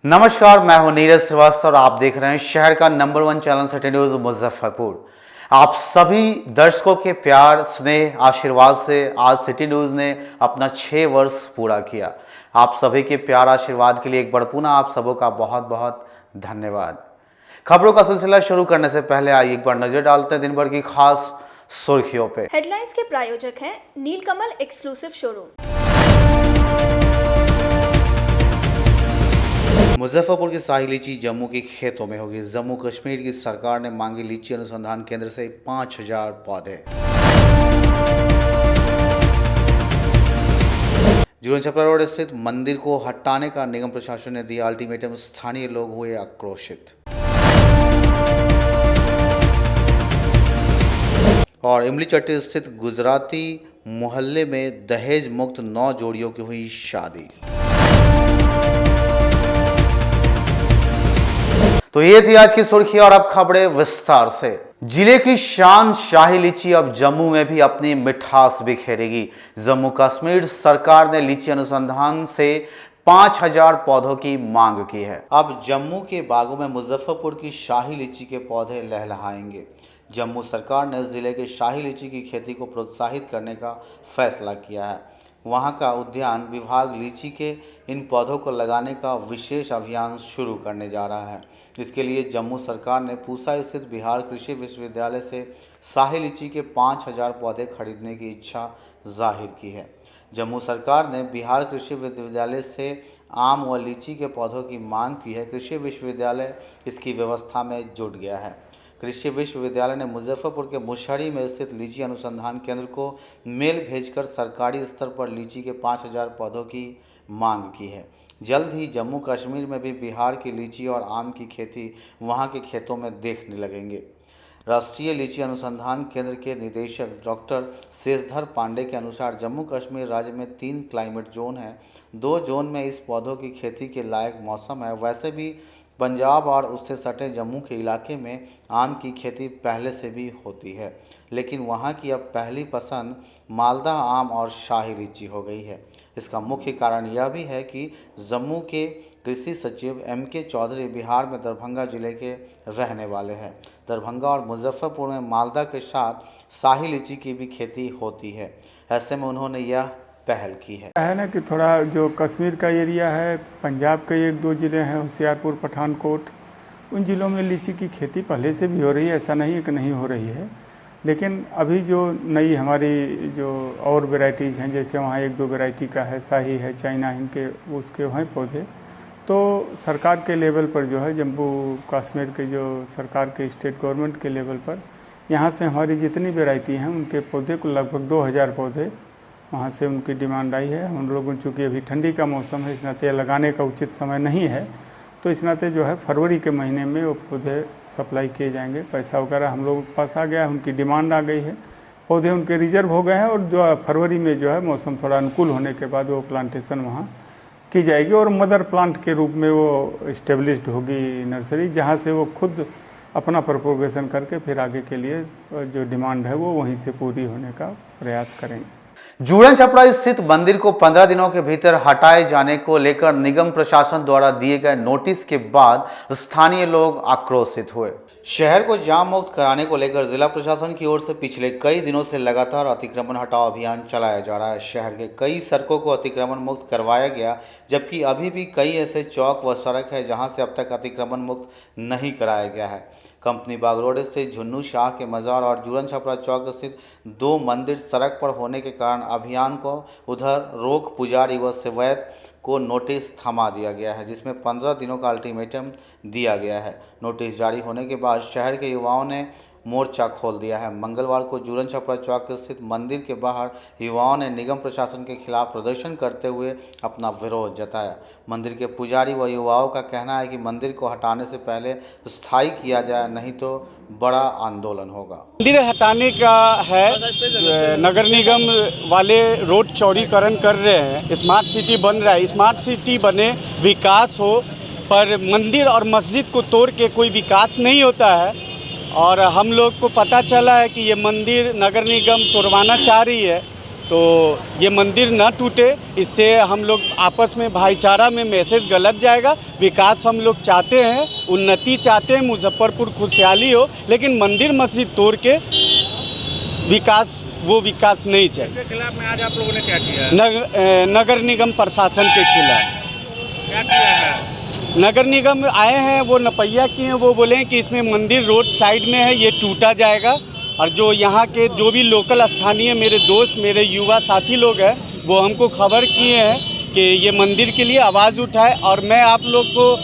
नमस्कार, मैं हूं नीरज श्रीवास्तव और आप देख रहे हैं शहर का number 1 channel city news Muzaffarpur. आप सभी दर्शकों के प्यार, स्नेह, आशीर्वाद से आज सिटी न्यूज ने अपना 6 वर्ष पूरा किया। आप सभी के प्यार आशीर्वाद के लिए एक बार पुनः आप सबों का बहुत बहुत धन्यवाद। खबरों का सिलसिला शुरू करने से पहले आइए एक बार नजर डालते हैं दिन भर की खास सुर्खियों पे। हेडलाइंस के प्रायोजक हैं नीलकमल एक्सक्लूसिव शोरूम। मुजफ्फरपुर की शाही लीची जम्मू के खेतों में होगी। जम्मू कश्मीर की सरकार ने मांगी लीची अनुसंधान केंद्र से 5000 पौधे। जुड़न छपरा रोड स्थित मंदिर को हटाने का निगम प्रशासन ने दिया अल्टीमेटम, स्थानीय लोग हुए आक्रोशित। और इमली चट्टी स्थित गुजराती मोहल्ले में दहेज मुक्त 9 जोड़ियों की हुई शादी। तो ये थी आज की सुर्खी और अब खबरें विस्तार से। जिले की शान शाही लीची अब जम्मू में भी अपनी मिठास बिखेरेगी। जम्मू कश्मीर सरकार ने लीची अनुसंधान से 5000 पौधों की मांग की है। अब जम्मू के बागों में मुजफ्फरपुर की शाही लीची के पौधे लहलहाएंगे। जम्मू सरकार ने जिले के शाही लीची की खेती को प्रोत्साहित करने का फैसला किया है। वहां का उद्यान विभाग लीची के इन पौधों को लगाने का विशेष अभियान शुरू करने जा रहा है। इसके लिए जम्मू सरकार ने पूसा स्थित बिहार कृषि विश्वविद्यालय से शाही लीची के 5000 पौधे खरीदने की इच्छा जाहिर की है। जम्मू सरकार ने बिहार कृषि विश्वविद्यालय से आम व लीची के पौधों की मांग की है। कृषि विश्वविद्यालय इसकी व्यवस्था में जुट गया है। कृषि विश्वविद्यालय ने मुजफ्फरपुर के मुशहरी में स्थित लीची अनुसंधान केंद्र को मेल भेजकर सरकारी स्तर पर लीची के 5000 पौधों की मांग की है। जल्द ही जम्मू कश्मीर में भी बिहार की लीची और आम की खेती वहां के खेतों में देखने लगेंगे। राष्ट्रीय लीची अनुसंधान केंद्र के निदेशक डॉक्टर शेषधर पांडे के अनुसार जम्मू कश्मीर राज्य में 3 क्लाइमेट जोन हैं। 2 जोन में इस पौधों की खेती के लायक मौसम है। वैसे भी पंजाब और उससे सटे जम्मू के इलाके में आम की खेती पहले से भी होती है, लेकिन वहाँ की अब पहली पसंद मालदा आम और शाही लीची हो गई है। इसका मुख्य कारण यह भी है कि जम्मू के कृषि सचिव MK चौधरी बिहार में दरभंगा जिले के रहने वाले हैं। दरभंगा और मुजफ्फरपुर में मालदा के साथ शाही लीची की भी खेती होती है। ऐसे में उन्होंने यह पहल की है ना कि थोड़ा जो कश्मीर का एरिया है, पंजाब के 1-2 ज़िले हैं, होशियारपुर, पठानकोट, उन ज़िलों में लीची की खेती पहले से भी हो रही है। ऐसा नहीं है कि नहीं हो रही है, लेकिन अभी जो नई हमारी जो और वेराइटीज़ हैं, जैसे वहाँ 1-2 वेराइटी का है, शाही है, चाइना हिंद के उसके हैं पौधे, तो सरकार के लेवल पर जो है जम्मू कश्मीर के जो सरकार के स्टेट गवर्नमेंट के लेवल पर यहाँ से हमारी जितनी वेराइटी हैं उनके पौधे को लगभग 2000 पौधे वहाँ से उनकी डिमांड आई है। उन लोगों चूँकि अभी ठंडी का मौसम है, इस नाते लगाने का उचित समय नहीं है, तो इस नाते जो है फरवरी के महीने में वो पौधे सप्लाई किए जाएंगे। पैसा वगैरह हम लोगों के पास आ गया है, उनकी डिमांड आ गई है, पौधे उनके रिजर्व हो गए हैं और जो फरवरी में जो है मौसम थोड़ा अनुकूल होने के बाद वो प्लांटेशन वहाँ की जाएगी और मदर प्लांट के रूप में वो इस्टेब्लिश्ड होगी नर्सरी, जहाँ से वो खुद अपना प्रोपोगेशन करके फिर आगे के लिए जो डिमांड है वो वहीं से पूरी होने का प्रयास करेंगे। जुड़न छपरा स्थित मंदिर को 15 दिनों के भीतर हटाए जाने को लेकर निगम प्रशासन द्वारा दिए गए नोटिस के बाद स्थानीय लोग आक्रोशित हुए। शहर को जाम मुक्त कराने को लेकर जिला प्रशासन की ओर से पिछले कई दिनों से लगातार अतिक्रमण हटाओ अभियान चलाया जा रहा है। शहर के कई सड़कों को अतिक्रमण मुक्त करवाया गया, जबकि अभी भी कई ऐसे चौक व सड़क है जहां से अब तक अतिक्रमण मुक्त नहीं कराया गया है। कंपनी बाग रोड स्थित झुन्नू शाह के मजार और जुड़न छपरा चौक स्थित 2 मंदिर सड़क पर होने के कारण अभियान को उधर रोक पुजारी व सेवैत को नोटिस थमा दिया गया है, जिसमें 15 दिनों का अल्टीमेटम दिया गया है। नोटिस जारी होने के बाद शहर के युवाओं ने मोर्चा खोल दिया है। मंगलवार को जुड़न छपरा चौक स्थित मंदिर के बाहर युवाओं ने निगम प्रशासन के खिलाफ प्रदर्शन करते हुए अपना विरोध जताया। मंदिर के पुजारी व युवाओं का कहना है कि मंदिर को हटाने से पहले स्थायी किया जाए, नहीं तो बड़ा आंदोलन होगा। मंदिर हटाने का है, नगर निगम वाले रोड चौड़ीकरण कर रहे हैं, स्मार्ट सिटी बन रहा है। स्मार्ट सिटी बने, विकास हो, पर मंदिर और मस्जिद को तोड़ के कोई विकास नहीं होता है। और हम लोग को पता चला है कि ये मंदिर नगर निगम तोड़वाना चाह रही है, तो ये मंदिर ना टूटे, इससे हम लोग आपस में भाईचारा में मैसेज गलत जाएगा। विकास हम लोग चाहते हैं, उन्नति चाहते हैं, मुजफ्फरपुर खुशहाली हो, लेकिन मंदिर मस्जिद तोड़ के विकास नहीं चाहिए। इसके खिलाफ में आज आप लोगों ने क्या किया? नगर निगम प्रशासन के खिलाफ क्या किया है? नगर निगम आए हैं, वो नपैया किए हैं, वो बोले हैं कि इसमें मंदिर रोड साइड में है, ये टूटा जाएगा। और जो यहाँ के जो भी लोकल स्थानीय मेरे दोस्त, मेरे युवा साथी लोग हैं, वो हमको खबर किए हैं कि ये मंदिर के लिए आवाज़ उठाए। और मैं आप लोग को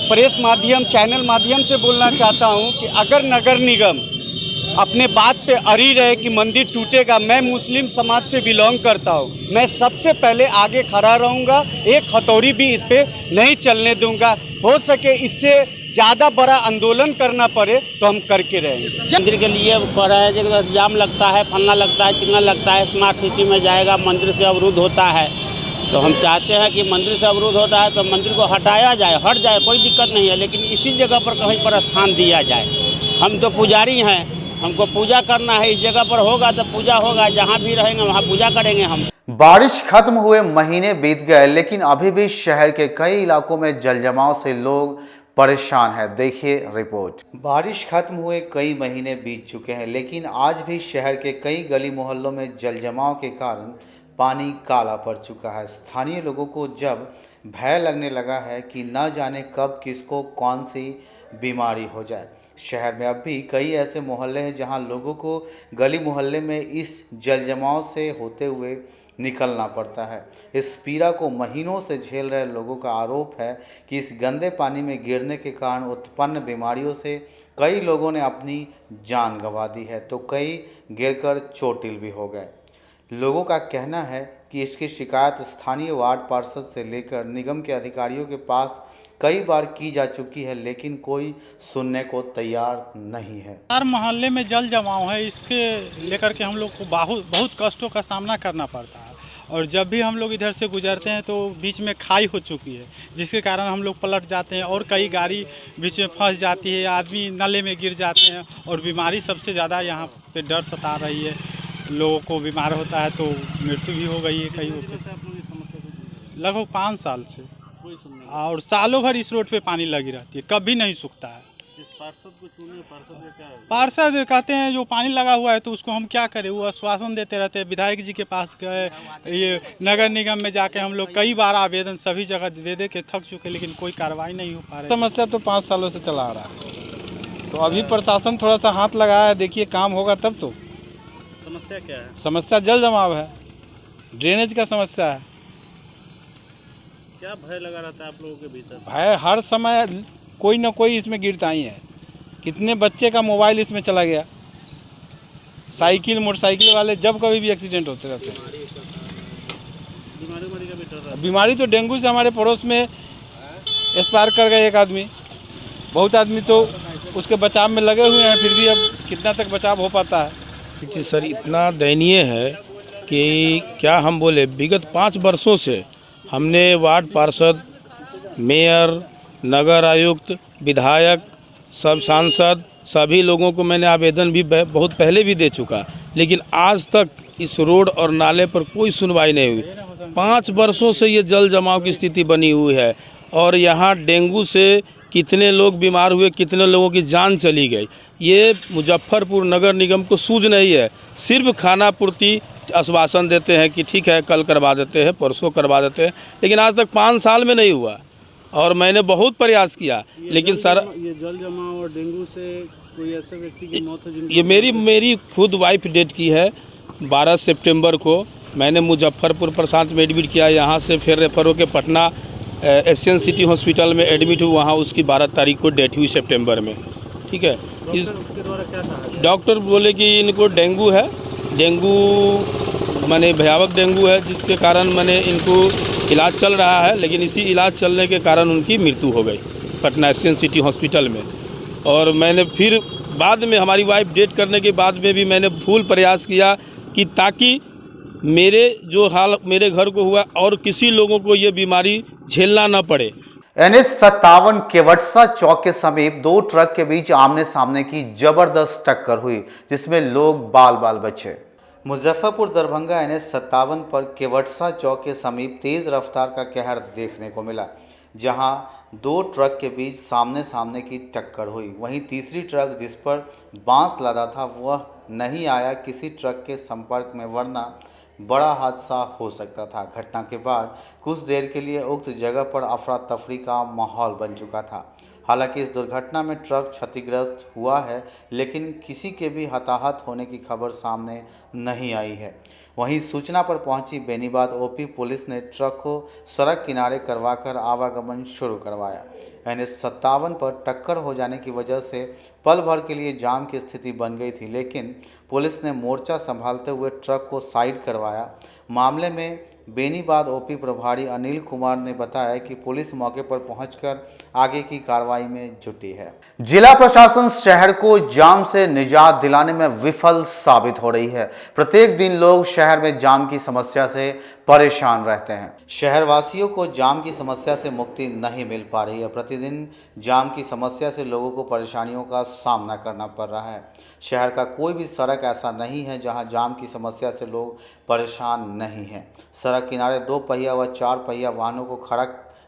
प्रेस माध्यम, चैनल माध्यम से बोलना चाहता हूँ कि अगर नगर निगम अपने बात पे अड़ी रहे कि मंदिर टूटेगा, मैं मुस्लिम समाज से बिलोंग करता हूँ, मैं सबसे पहले आगे खड़ा रहूँगा, एक हथौड़ी भी इस पर नहीं चलने दूँगा। हो सके इससे ज़्यादा बड़ा आंदोलन करना पड़े तो हम करके रहेंगे। मंदिर के लिए कह रहे हैं कि जाम लगता है, फलना लगता है, चिकना लगता है, स्मार्ट सिटी में जाएगा, मंदिर से अवरुद्ध होता है। तो हम चाहते हैं कि मंदिर से अवरुद्ध होता है तो मंदिर को हटाया जाए, हट जाए, कोई दिक्कत नहीं है, लेकिन इसी जगह पर कहीं पर स्थान दिया जाए। हम तो पुजारी हैं, हमको पूजा करना है, इस जगह पर होगा तो पूजा होगा, जहाँ भी रहेंगे वहाँ पूजा करेंगे हम। बारिश खत्म हुए महीने बीत गए, लेकिन अभी भी शहर के कई इलाकों में जलजमाव से लोग परेशान है। देखिए रिपोर्ट। बारिश खत्म हुए कई महीने बीत चुके हैं, लेकिन आज भी शहर के कई गली मोहल्लों में जलजमाव के कारण पानी काला पड़ चुका है। स्थानीय लोगों को जब भय लगने लगा है कि न जाने कब किसको कौन सी बीमारी हो जाए। शहर में अब भी कई ऐसे मोहल्ले हैं जहां लोगों को गली मोहल्ले में इस जलजमाव से होते हुए निकलना पड़ता है। इस पीड़ा को महीनों से झेल रहे लोगों का आरोप है कि इस गंदे पानी में गिरने के कारण उत्पन्न बीमारियों से कई लोगों ने अपनी जान गंवा दी है, तो कई गिरकर चोटिल भी हो गए। लोगों का कहना है कि इसकी शिकायत स्थानीय वार्ड पार्षद से लेकर निगम के अधिकारियों के पास कई बार की जा चुकी है, लेकिन कोई सुनने को तैयार नहीं है। हर मोहल्ले में जल जमाव है, इसके लेकर के हम लोग को बहुत कष्टों का सामना करना पड़ता है। और जब भी हम लोग इधर से गुजरते हैं तो बीच में खाई हो चुकी है, जिसके कारण हम लोग पलट जाते हैं और कई गाड़ी बीच में फंस जाती है, आदमी नाले में गिर जाते हैं। और बीमारी सबसे ज़्यादा यहाँ पे डर सता रही है, लोगों को बीमार होता है तो मृत्यु भी हो गई है कई लगभग 5 साल से। और सालों भर इस रोड पे पानी लगी रहती है, कभी नहीं सूखता है। पार्षद कहते हैं जो पानी लगा हुआ है तो उसको हम क्या करें, वो आश्वासन देते रहते हैं। विधायक जी के पास गए, ये नगर निगम में जाके हम लोग कई बार आवेदन सभी जगह दे दे के थक चुके, लेकिन कोई कार्रवाई नहीं हो पा रही। समस्या तो 5 सालों से चला आ रहा है, तो अभी प्रशासन थोड़ा सा हाथ लगाया है, देखिए काम होगा तब तो। समस्या क्या है? समस्या जल जमाव है, ड्रेनेज का समस्या है। क्या भय लगा रहता है आप लोगों के भीतर? भय हर समय कोई ना कोई इसमें गिरता ही है। कितने बच्चे का मोबाइल इसमें चला गया, साइकिल मोटरसाइकिल वाले जब कभी भी एक्सीडेंट होते रहते हैं। बीमारी का भी डर है। बीमारी तो डेंगू से हमारे पड़ोस में एक्सपायर कर गए एक आदमी, बहुत आदमी तो उसके बचाव में लगे हुए हैं, फिर भी अब कितना तक बचाव हो पाता है। देखिए सर, इतना दयनीय है कि क्या हम बोले। विगत 5 वर्षों से हमने वार्ड पार्षद, मेयर, नगर आयुक्त, विधायक, सब सांसद, सभी लोगों को मैंने आवेदन भी बहुत पहले भी दे चुका, लेकिन आज तक इस रोड और नाले पर कोई सुनवाई नहीं हुई। 5 वर्षों से ये जल जमाव की स्थिति बनी हुई है और यहाँ डेंगू से कितने लोग बीमार हुए, कितने लोगों की जान चली गई। ये मुजफ्फरपुर नगर निगम को सूझ नहीं है, सिर्फ खाना पूर्ति आश्वासन देते हैं कि ठीक है कल करवा देते हैं, परसों करवा देते हैं, लेकिन आज तक 5 साल में नहीं हुआ। और मैंने बहुत प्रयास किया, लेकिन सर ये जल जमाव और डेंगू से कोई ऐसे व्यक्ति की मौत है? ये मेरी खुद वाइफ डेट की है 12 सितंबर को। मैंने मुजफ्फरपुर प्रशांत में एडमिट किया, यहाँ से फिर रेफर होकर पटना एशियन सिटी हॉस्पिटल में एडमिट हुई, वहाँ उसकी 12 तारीख को डेथ हुई सितंबर में। ठीक है, इस डॉक्टर बोले कि इनको डेंगू है, डेंगू माने भयावह डेंगू है, जिसके कारण मैंने इनको इलाज चल रहा है, लेकिन इसी इलाज चलने के कारण उनकी मृत्यु हो गई पटना एशियन सिटी हॉस्पिटल में। और मैंने फिर बाद में हमारी वाइफ डेट करने के बाद में भी मैंने फुल प्रयास किया कि ताकि मेरे जो हाल मेरे घर को हुआ और किसी लोगों को ये बीमारी झेलना न पड़े। NH57 केवटसा चौक के समीप 2 ट्रक के बीच आमने सामने की जबरदस्त टक्कर हुई, जिसमें लोग बाल बाल बचे। मुजफ्फरपुर दरभंगा NH57 पर केवटसा चौक के समीप तेज रफ्तार का कहर देखने को मिला, जहां दो ट्रक के बीच सामने सामने की टक्कर हुई। वहीं तीसरी ट्रक जिस पर बांस लदा था वह नहीं आया किसी ट्रक के संपर्क में, वरना बड़ा हादसा हो सकता था। घटना के बाद कुछ देर के लिए उक्त जगह पर अफरा तफरी का माहौल बन चुका था। हालांकि इस दुर्घटना में ट्रक क्षतिग्रस्त हुआ है, लेकिन किसी के भी हताहत होने की खबर सामने नहीं आई है। वहीं सूचना पर पहुंची बेनीबाद OP पुलिस ने ट्रक को सड़क किनारे करवाकर आवागमन शुरू करवाया। NH57 पर टक्कर हो जाने की वजह से पल भर के लिए जाम की स्थिति बन गई थी, लेकिन पुलिस ने मोर्चा संभालते हुए ट्रक को साइड करवाया। मामले में बेनीबाद OP प्रभारी अनिल कुमार ने बताया कि पुलिस मौके पर पहुंचकर आगे की कार्रवाई में जुटी है। जिला प्रशासन शहर को जाम से निजात दिलाने में विफल साबित हो रही है। प्रत्येक दिन लोग शहर में जाम की समस्या से परेशान रहते हैं। शहरवासियों को जाम की समस्या से मुक्ति नहीं मिल पा रही है। प्रतिदिन जाम की समस्या से लोगों को परेशानियों का सामना करना पड़ रहा है। शहर का कोई भी सड़क ऐसा नहीं है जहां जाम की समस्या से लोग परेशान नहीं हैं। सड़क किनारे 2 पहिया व 4 पहिया वाहनों को खड़ा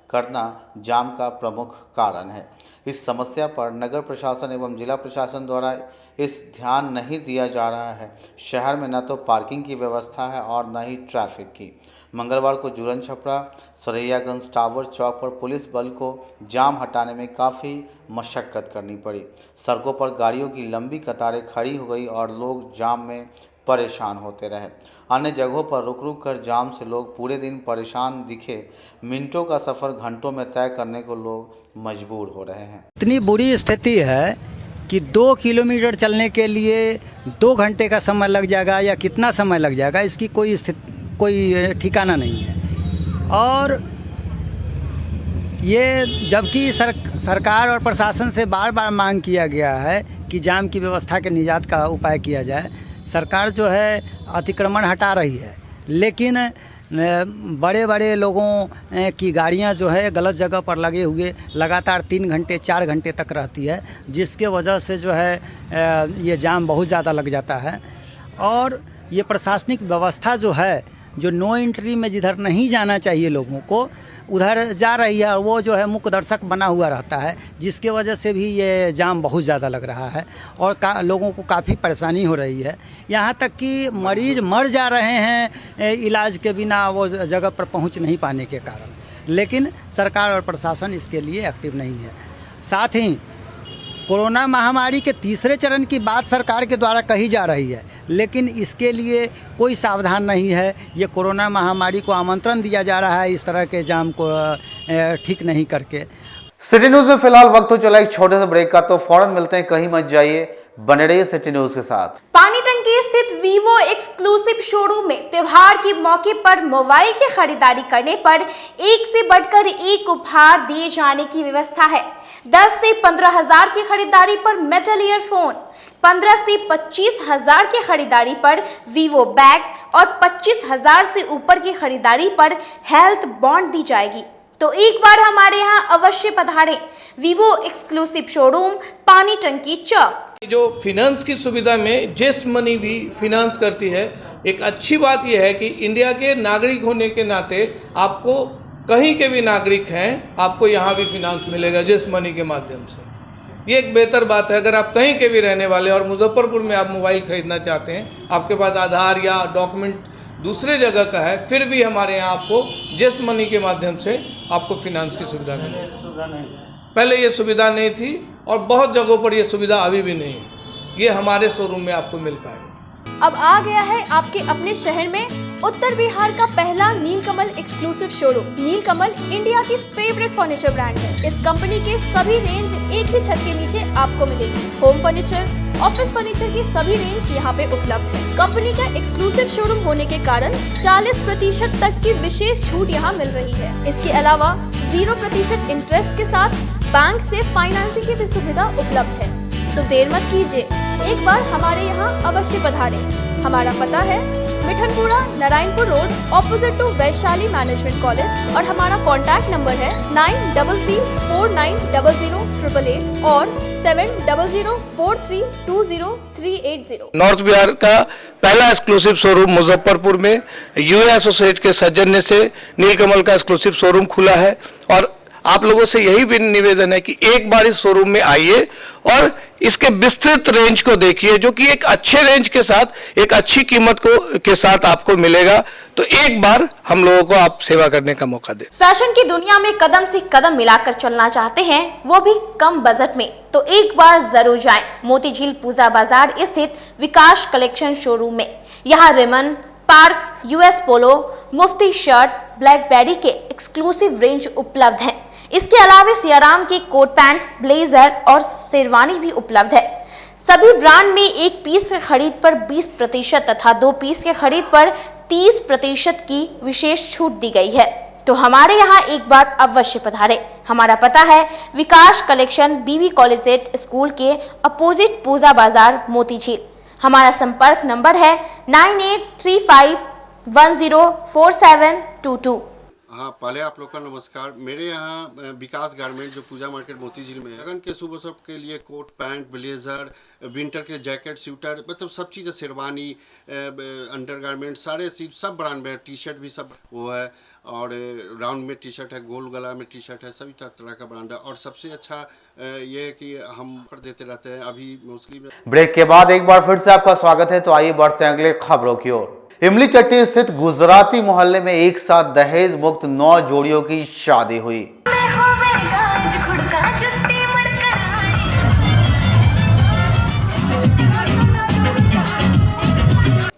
करना जाम का प्रमुख कारण है। इस समस्या पर नगर प्रशासन एवं जिला प्रशासन द्वारा इस ध्यान नहीं दिया जा रहा है। शहर में न तो पार्किंग की व्यवस्था है और न ही ट्रैफिक की। मंगलवार को जुरन छपरा सरैयागंज टावर चौक पर पुलिस बल को जाम हटाने में काफ़ी मशक्क़त करनी पड़ी। सड़कों पर गाड़ियों की लंबी कतारें खड़ी हो गई और लोग जाम में परेशान होते रहे। अन्य जगहों पर रुक रुक कर जाम से लोग पूरे दिन परेशान दिखे। मिनटों का सफ़र घंटों में तय करने को लोग मजबूर हो रहे हैं। इतनी बुरी स्थिति है कि 2 किलोमीटर चलने के लिए 2 घंटे का समय लग जाएगा या कितना समय लग जाएगा, इसकी कोई ठिकाना नहीं है। और ये जबकि सरकार और प्रशासन से बार बार मांग किया गया है कि जाम की व्यवस्था के निजात का उपाय किया जाए। सरकार जो है अतिक्रमण हटा रही है, लेकिन बड़े बड़े लोगों की गाड़ियां जो है गलत जगह पर लगे हुए लगातार 3 घंटे 4 घंटे तक रहती है, जिसके वजह से जो है ये जाम बहुत ज़्यादा लग जाता है। और ये प्रशासनिक व्यवस्था जो है, जो नो एंट्री में जिधर नहीं जाना चाहिए लोगों को उधर जा रही है, और वो जो है मुख्य दर्शक बना हुआ रहता है, जिसके वजह से भी ये जाम बहुत ज़्यादा लग रहा है और लोगों को काफ़ी परेशानी हो रही है। यहाँ तक कि मरीज़ मर जा रहे हैं इलाज के बिना वो जगह पर पहुँच नहीं पाने के कारण। लेकिन सरकार और प्रशासन इसके लिए एक्टिव नहीं है। साथ ही कोरोना महामारी के तीसरे चरण की बात सरकार के द्वारा कही जा रही है, लेकिन इसके लिए कोई सावधान नहीं है। ये कोरोना महामारी को आमंत्रण दिया जा रहा है इस तरह के जाम को ठीक नहीं करके। सिटी न्यूज़ में फिलहाल वक्त हो चला एक छोटे से ब्रेक का, तो फौरन मिलते हैं, कहीं मत जाइए, बने रहिए सिटी न्यूज़ के साथ। पानी टंकी स्थित वीवो एक्सक्लूसिव शोरूम में त्योहार के मौके पर मोबाइल की खरीदारी करने पर एक से बढ़कर एक उपहार दिए जाने की व्यवस्था है। 10 से 15 हजार की खरीदारी पर मेटल ईयरफोन, 15 से 25 हजार की खरीदारी पर वीवो बैग और 25 हजार से ऊपर की खरीदारी पर हेल्थ बॉन्ड दी जाएगी। तो एक बार हमारे यहाँ अवश्य पधारें। वीवो एक्सक्लूसिव शोरूम, पानी टंकी चौक। जो फिनांस की सुविधा में जेस्ट मनी भी फिनांस करती है। एक अच्छी बात यह है कि इंडिया के नागरिक होने के नाते आपको कहीं के भी नागरिक हैं, आपको यहाँ भी फिनांस मिलेगा जेस्ट मनी के माध्यम से। ये एक बेहतर बात है। अगर आप कहीं के भी रहने वाले और मुजफ्फरपुर में आप मोबाइल खरीदना चाहते हैं, आपके पास आधार या डॉक्यूमेंट दूसरे जगह का है, फिर भी हमारे यहाँ आपको जेस्ट मनी के माध्यम से आपको फिनांस की सुविधा मिलेगी। पहले ये सुविधा नहीं थी और बहुत जगहों पर ये सुविधा अभी भी नहीं है। ये हमारे शोरूम में आपको मिल पाएगा। अब आ गया है आपके अपने शहर में उत्तर बिहार का पहला नीलकमल एक्सक्लूसिव शोरूम। नीलकमल इंडिया की फेवरेट फर्नीचर ब्रांड है। इस कंपनी के सभी रेंज एक ही छत के नीचे आपको मिलेगी। होम फर्नीचर, ऑफिस फर्नीचर की सभी रेंज यहाँ पे उपलब्ध है। कंपनी का एक्सक्लूसिव शोरूम होने के कारण 40% तक की विशेष छूट यहाँ मिल रही है। इसके अलावा 0% इंटरेस्ट के साथ बैंक से फाइनेंसिंग की भी सुविधा उपलब्ध है। तो देर मत कीजिए, एक बार हमारे यहाँ अवश्य पधारें। हमारा पता है मिठनपुरा पता Narayanpur road opposite to Vaishali management college और हमारा कॉन्टैक्ट नंबर है 9334900888 और 7004320380। नॉर्थ बिहार का पहला एक्सक्लूसिव शोरूम मुजफ्फरपुर में यूए एसोसिएट के सौजन्य से नीलकमल का एक्सक्लूसिव शोरूम खुला है और आप लोगों से यही भी निवेदन है कि एक बार इस शोरूम में आइए और इसके विस्तृत रेंज को देखिए, जो कि एक अच्छे रेंज के साथ एक अच्छी कीमत के साथ आपको मिलेगा। तो एक बार हम लोगों को आप सेवा करने का मौका दें। फैशन की दुनिया में कदम से कदम मिलाकर चलना चाहते हैं, वो भी कम बजट में, तो एक बार जरूर जाएं मोती झील पूजा बाजार स्थित विकास कलेक्शन शोरूम में। यहाँ रेमन, पार्क, यूएस पोलो, मुफ्ती शर्ट, ब्लैकबेरी के एक्सक्लूसिव रेंज उपलब्ध हैं। इसके अलावा सियाराम के कोट पैंट, ब्लेजर और शेरवानी भी उपलब्ध है। सभी ब्रांड में एक पीस के खरीद पर 20% तथा 2 पीस के खरीद पर 30% की विशेष छूट दी गई है। तो हमारे यहाँ एक बार अवश्य पधारें। हमारा पता है विकास कलेक्शन, बीबी कॉलेज स्कूल के अपोजिट पूजा बाजार, मोती झील। हमारा संपर्क नंबर है 9835104722। हाँ, पहले आप लोग का नमस्कार। मेरे यहाँ विकास गारमेंट जो पूजा मार्केट मोती झील में है, लगन के शुभ अवसर के लिए कोट पैंट, ब्लेजर, विंटर के जैकेट, स्वेटर, मतलब सब चीज़ें, शेरवानी, अंडरगारमेंट, सारे चीज सब ब्रांड में, टी शर्ट भी सब वो है, और राउंड में टी शर्ट है, गोल गला में टी शर्ट है, सभी तरह का ब्रांड है। और सबसे अच्छा ये है कि हम कर देते रहते हैं अभी मोस्टली। ब्रेक के बाद एक बार फिर से आपका स्वागत है। तो आइए बढ़ते हैं अगले खबरों की ओर। इमली चट्टी स्थित गुजराती मोहल्ले में एक साथ दहेज मुक्त 9 जोड़ियों की शादी हुई।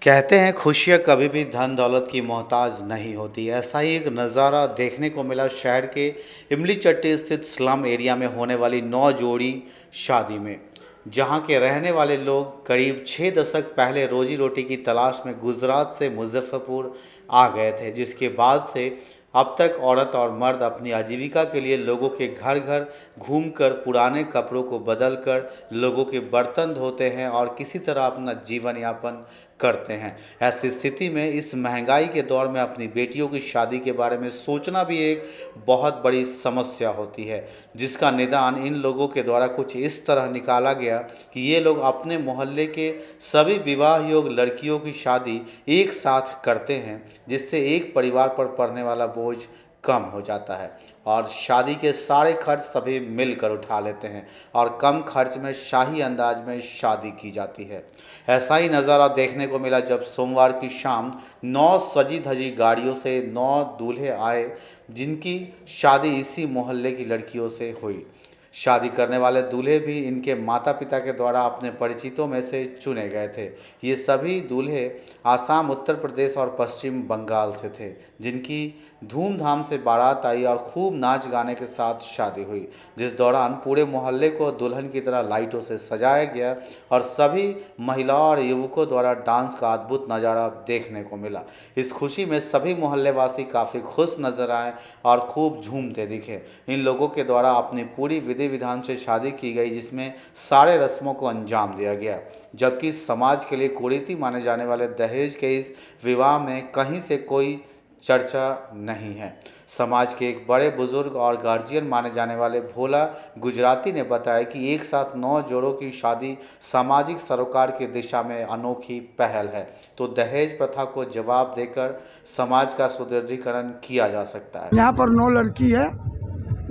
कहते हैं खुशियां कभी भी धन दौलत की मोहताज नहीं होती। ऐसा ही एक नज़ारा देखने को मिला शहर के इमली चट्टी स्थित स्लम एरिया में होने वाली 9 जोड़ी शादी में, जहां के रहने वाले लोग करीब 6 दशक पहले रोजी रोटी की तलाश में गुजरात से मुजफ्फरपुर आ गए थे, जिसके बाद से अब तक औरत और मर्द अपनी आजीविका के लिए लोगों के घर घर घूमकर पुराने कपड़ों को बदलकर लोगों के बर्तन धोते हैं और किसी तरह अपना जीवन यापन करते हैं। ऐसी स्थिति में इस महंगाई के दौर में अपनी बेटियों की शादी के बारे में सोचना भी एक बहुत बड़ी समस्या होती है, जिसका निदान इन लोगों के द्वारा कुछ इस तरह निकाला गया कि ये लोग अपने मोहल्ले के सभी विवाह योग्य लड़कियों की शादी एक साथ करते हैं, जिससे एक परिवार पर पड़ने वाला बोझ कम हो जाता है और शादी के सारे खर्च सभी मिलकर उठा लेते हैं और कम खर्च में शाही अंदाज में शादी की जाती है। ऐसा ही नज़ारा देखने को मिला जब सोमवार की शाम 9 सजी धजी गाड़ियों से 9 दूल्हे आए, जिनकी शादी इसी मोहल्ले की लड़कियों से हुई। शादी करने वाले दूल्हे भी इनके माता पिता के द्वारा अपने परिचितों में से चुने गए थे। ये सभी दूल्हे आसाम, उत्तर प्रदेश और पश्चिम बंगाल से थे, जिनकी धूमधाम से बारात आई और खूब नाच गाने के साथ शादी हुई, जिस दौरान पूरे मोहल्ले को दुल्हन की तरह लाइटों से सजाया गया और सभी महिलाओं और युवकों द्वारा डांस का अद्भुत नज़ारा देखने को मिला। इस खुशी में सभी मोहल्लेवासी काफ़ी खुश नजर आए और खूब झूमते दिखे। इन लोगों के द्वारा अपनी पूरी विधि विधान से शादी की गई, जिसमें सारे रस्मों को अंजाम दिया गया, जबकि समाज के लिए कुरीति माने जाने वाले दहेज के इस विवाह में कहीं से कोई चर्चा नहीं है। समाज के एक बड़े बुजुर्ग और गार्जियन माने जाने वाले भोला गुजराती ने बताया कि एक साथ 9 जोड़ों की शादी सामाजिक सरोकार की दिशा में अनोखी पहल है, तो दहेज प्रथा को जवाब देकर समाज का सुदृढ़ीकरण किया जा सकता है। यहाँ पर 9 लड़की है,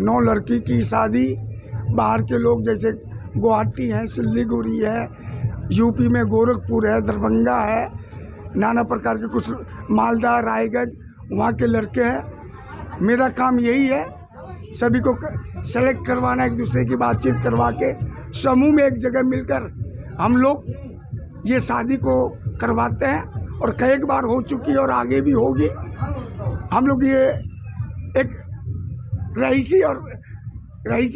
9 लड़की की शादी बाहर के लोग जैसे गुवाहाटी है, सिल्लीगुड़ी है, यूपी में गोरखपुर है, दरभंगा है, नाना प्रकार के कुछ मालदा, रायगंज वहाँ के लड़के हैं। मेरा काम यही है सभी को सेलेक्ट करवाना, एक दूसरे की बातचीत करवा के समूह में एक जगह मिलकर हम लोग ये शादी को करवाते हैं और कई बार हो चुकी है और आगे भी होगी। हम लोग ये एक रईसी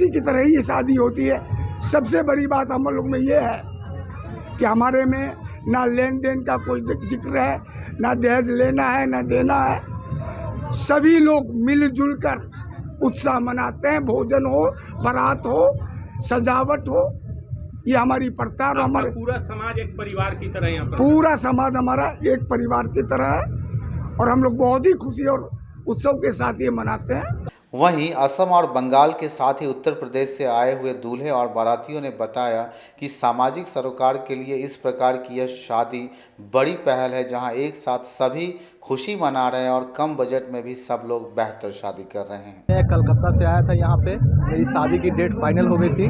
की तरह ही ये शादी होती है। सबसे बड़ी बात हम लोग में ये है कि हमारे में ना लेन देन का कोई जिक्र है, ना दहेज लेना है ना देना है। सभी लोग मिलजुल कर उत्साह मनाते हैं, भोजन हो, बारात हो, सजावट हो, ये हमारी प्रथा और हमारे पूरा समाज एक परिवार की तरह यहाँ पर, पूरा समाज हमारा एक परिवार की तरह है। और हम लोग बहुत ही खुशी और उत्सव के साथ ये मनाते हैं। वहीं असम और बंगाल के साथ ही उत्तर प्रदेश से आए हुए दूल्हे और बारातियों ने बताया कि सामाजिक सरोकार के लिए इस प्रकार की यह शादी बड़ी पहल है, जहां एक साथ सभी खुशी मना रहे हैं और कम बजट में भी सब लोग बेहतर शादी कर रहे हैं। मैं कलकत्ता से आया था, यहाँ पे मेरी शादी की डेट फाइनल हो गई थी।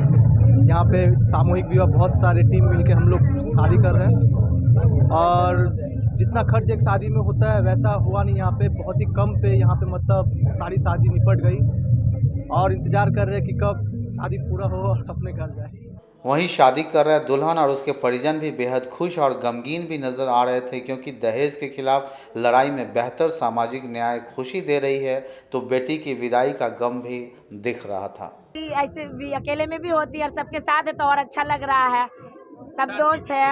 यहाँ पे सामूहिक विवाह बहुत सारे टीम मिलके हम लोग शादी कर रहे हैं और जितना खर्च एक शादी में होता है वैसा हुआ नहीं। यहाँ पे बहुत ही कम पे यहाँ पे मतलब सारी शादी निपट गई और इंतज़ार कर रहे हैं कि कब शादी पूरा हो और अपने घर जाए। वहीं शादी कर रहे दुल्हन और उसके परिजन भी बेहद खुश और गमगीन भी नजर आ रहे थे, क्योंकि दहेज के खिलाफ लड़ाई में बेहतर सामाजिक न्याय खुशी दे रही है, तो बेटी की विदाई का गम भी दिख रहा था। ऐसे भी अकेले में भी होती है और सबके साथ है तो और अच्छा लग रहा है। सब दोस्त है,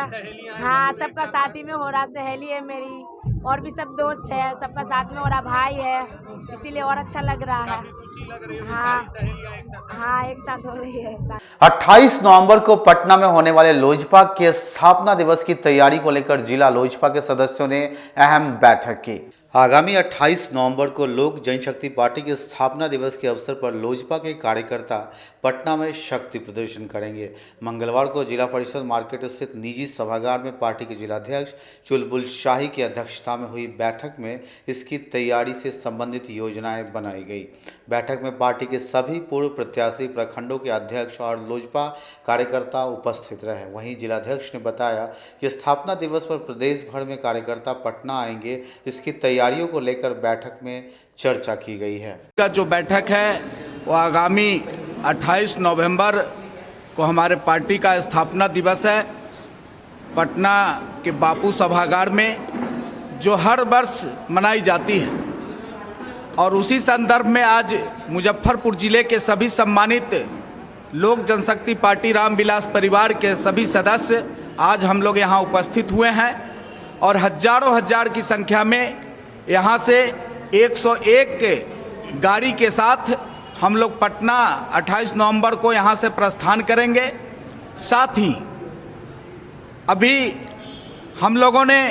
हाँ सबका साथ ही में हो रहा। सहेली है मेरी और भी सब दोस्त है, सबका साथ में हो रहा। भाई है, इसीलिए और अच्छा लग रहा है। हाँ एक साथ हो रही है। 28 नवंबर को पटना में होने वाले लोजपा के स्थापना दिवस की तैयारी को लेकर जिला लोजपा के सदस्यों ने अहम बैठक की। आगामी 28 नवंबर को लोक जनशक्ति पार्टी के स्थापना दिवस के अवसर पर लोजपा के कार्यकर्ता पटना में शक्ति प्रदर्शन करेंगे। मंगलवार को जिला परिषद मार्केट स्थित निजी सभागार में पार्टी के जिलाध्यक्ष चुलबुल शाही की अध्यक्षता में हुई बैठक में इसकी तैयारी से संबंधित योजनाएं बनाई गई। बैठक में पार्टी के सभी पूर्व प्रत्याशी, प्रखंडों के अध्यक्ष और लोजपा कार्यकर्ता उपस्थित रहे। वहीं जिलाध्यक्ष ने बताया कि स्थापना दिवस पर प्रदेश भर में कार्यकर्ता पटना आएंगे, जिसकी तैयारियों को लेकर बैठक में चर्चा की गई है। का जो बैठक है वो आगामी 28 नवंबर को हमारे पार्टी का स्थापना दिवस है। पटना के बापू सभागार में जो हर वर्ष मनाई जाती है और उसी संदर्भ में आज मुजफ्फरपुर जिले के सभी सम्मानित लोक जनशक्ति पार्टी रामविलास परिवार के सभी सदस्य आज हम लोग यहाँ उपस्थित हुए हैं और हजारों हजार की संख्या में यहाँ से 101 गाड़ी के साथ हम लोग पटना 28 नवंबर को यहाँ से प्रस्थान करेंगे। साथ ही अभी हम लोगों ने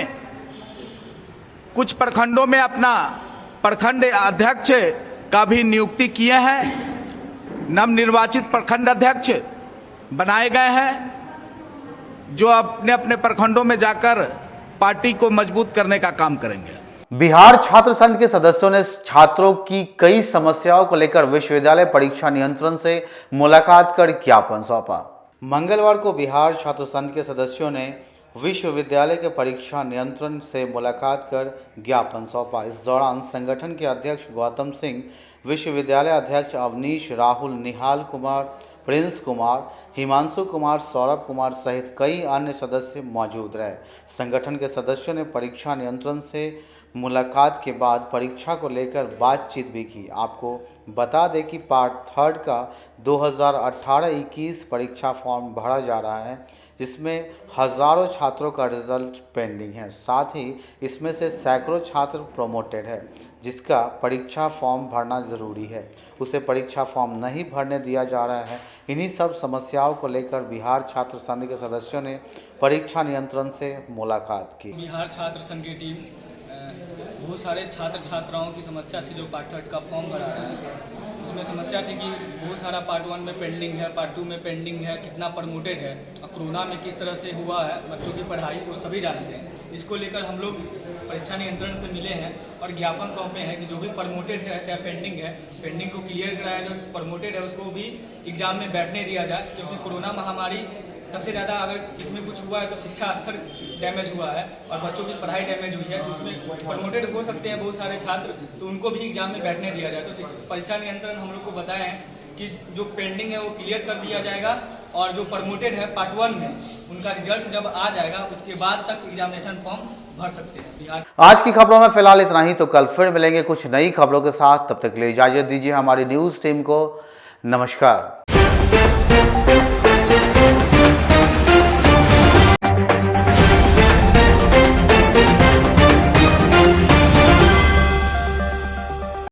कुछ प्रखंडों में अपना प्रखंड अध्यक्ष का भी नियुक्ति किए हैं। नवनिर्वाचित प्रखंड अध्यक्ष बनाए गए हैं जो अपने अपने प्रखंडों में जाकर पार्टी को मजबूत करने का काम करेंगे। बिहार छात्र संघ के सदस्यों ने छात्रों की कई समस्याओं को लेकर विश्वविद्यालय परीक्षा नियंत्रण से मुलाकात कर ज्ञापन सौंपा। मंगलवार को बिहार छात्र संघ के सदस्यों ने विश्वविद्यालय के परीक्षा नियंत्रण से मुलाकात कर ज्ञापन सौंपा। इस दौरान संगठन के अध्यक्ष गौतम सिंह, विश्वविद्यालय अध्यक्ष अवनीश, राहुल, निहाल कुमार, प्रिंस कुमार, हिमांशु कुमार, सौरभ कुमार सहित कई अन्य सदस्य मौजूद रहे। संगठन के सदस्यों ने परीक्षा नियंत्रण से मुलाकात के बाद परीक्षा को लेकर बातचीत भी की। आपको बता दें कि पार्ट 3 का 2018-21 परीक्षा फॉर्म भरा जा रहा है, जिसमें हज़ारों छात्रों का रिजल्ट पेंडिंग है। साथ ही इसमें से सैकड़ों छात्र प्रमोटेड है, जिसका परीक्षा फॉर्म भरना ज़रूरी है, उसे परीक्षा फॉर्म नहीं भरने दिया जा रहा है। इन्हीं सब समस्याओं को लेकर बिहार छात्र संघ के सदस्यों ने परीक्षा नियंत्रण से मुलाकात की। बिहार छात्र संघ की टीम बहुत सारे छात्र छात्राओं की समस्या थी जो पार्ट 3 का फॉर्म भरा है। उसमें समस्या थी कि बहुत सारा पार्ट 1 में पेंडिंग है, पार्ट 2 में पेंडिंग है, कितना प्रमोटेड है और कोरोना में किस तरह से हुआ है बच्चों की पढ़ाई, वो सभी जानते हैं। इसको लेकर हम लोग परीक्षा नियंत्रण से मिले हैं और ज्ञापन सौंपे हैं कि जो भी प्रमोटेड है चाहे पेंडिंग है, पेंडिंग को क्लियर कराया, जो प्रमोटेड है उसको भी एग्जाम में बैठने दिया जाए, क्योंकि कोरोना महामारी सबसे ज़्यादा अगर इसमें कुछ हुआ है तो शिक्षा स्तर डैमेज हुआ है और बच्चों की पढ़ाई डैमेज हुई है, तो उसमें प्रमोटेड हो सकते हैं बहुत सारे छात्र, तो उनको भी एग्जाम में बैठने दिया जाए। तो परीक्षा नियंत्रण हम लोग को बताया है कि जो पेंडिंग है वो क्लियर कर दिया जाएगा और जो प्रमोटेड है पार्ट 1 में उनका रिजल्ट जब आ जाएगा उसके बाद तक एग्जामिनेशन फॉर्म भर सकते हैं। बिहार आज की खबरों में फिलहाल इतना ही, तो कल फिर मिलेंगे कुछ नई खबरों के साथ। तब तक के लिए इजाजत दीजिए हमारी न्यूज़ टीम को। नमस्कार।